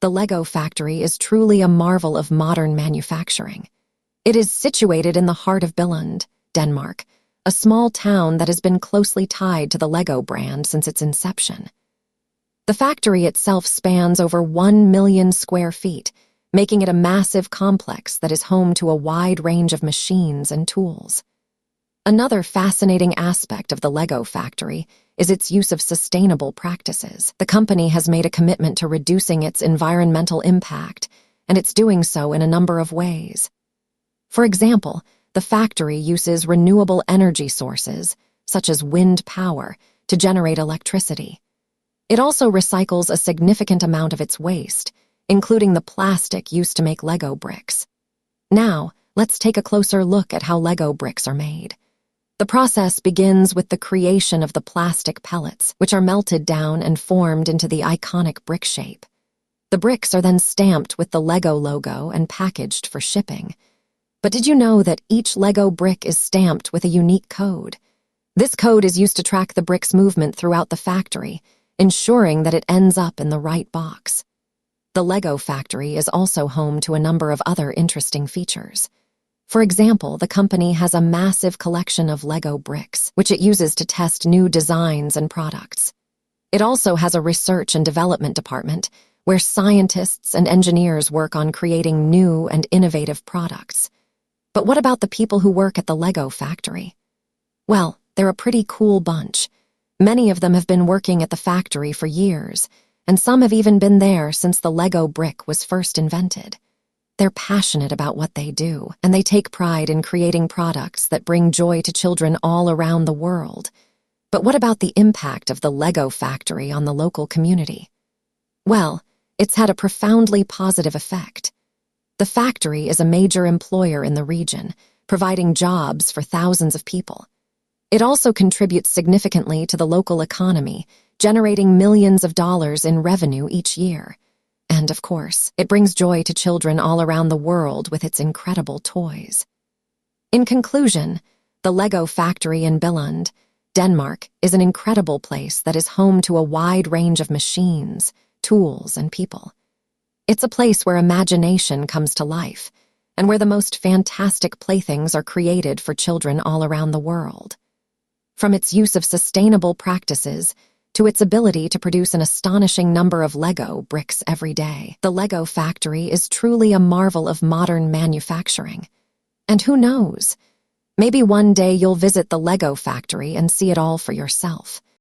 The Lego factory is truly a marvel of modern manufacturing. It is situated in the heart of Billund, Denmark, a small town that has been closely tied to the Lego brand since its inception. The factory itself spans over 1 million square feet, making it a massive complex that is home to a wide range of machines and tools. Another fascinating aspect of the Lego factory is its use of sustainable practices. The company has made a commitment to reducing its environmental impact, and it's doing so in a number of ways. For example, the factory uses renewable energy sources, such as wind power, to generate electricity. It also recycles a significant amount of its waste, including the plastic used to make Lego bricks. Now, let's take a closer look at how Lego bricks are made. The process begins with the creation of the plastic pellets, which are melted down and formed into the iconic brick shape. The bricks are then stamped with the Lego logo and packaged for shipping. But did you know that each Lego brick is stamped with a unique code? This code is used to track the brick's movement throughout the factory, ensuring that it ends up in the right box. The Lego factory is also home to a number of other interesting features. For example, the company has a massive collection of Lego bricks, which it uses to test new designs and products. It also has a research and development department where scientists and engineers work on creating new and innovative products. But what about the people who work at the Lego factory? Well, they're a pretty cool bunch. Many of them have been working at the factory for years, and some have even been there since the Lego brick was first invented. They're passionate about what they do, and they take pride in creating products that bring joy to children all around the world. But what about the impact of the Lego factory on the local community? Well, it's had a profoundly positive effect. The factory is a major employer in the region, providing jobs for thousands of people. It also contributes significantly to the local economy, generating millions of dollars in revenue each year. And, of course, it brings joy to children all around the world with its incredible toys. In conclusion, the Lego factory in Billund, Denmark, is an incredible place that is home to a wide range of machines, tools, and people. It's a place where imagination comes to life, and where the most fantastic playthings are created for children all around the world. From its use of sustainable practices to its ability to produce an astonishing number of Lego bricks every day, the Lego factory is truly a marvel of modern manufacturing. And who knows? Maybe one day you'll visit the Lego factory and see it all for yourself.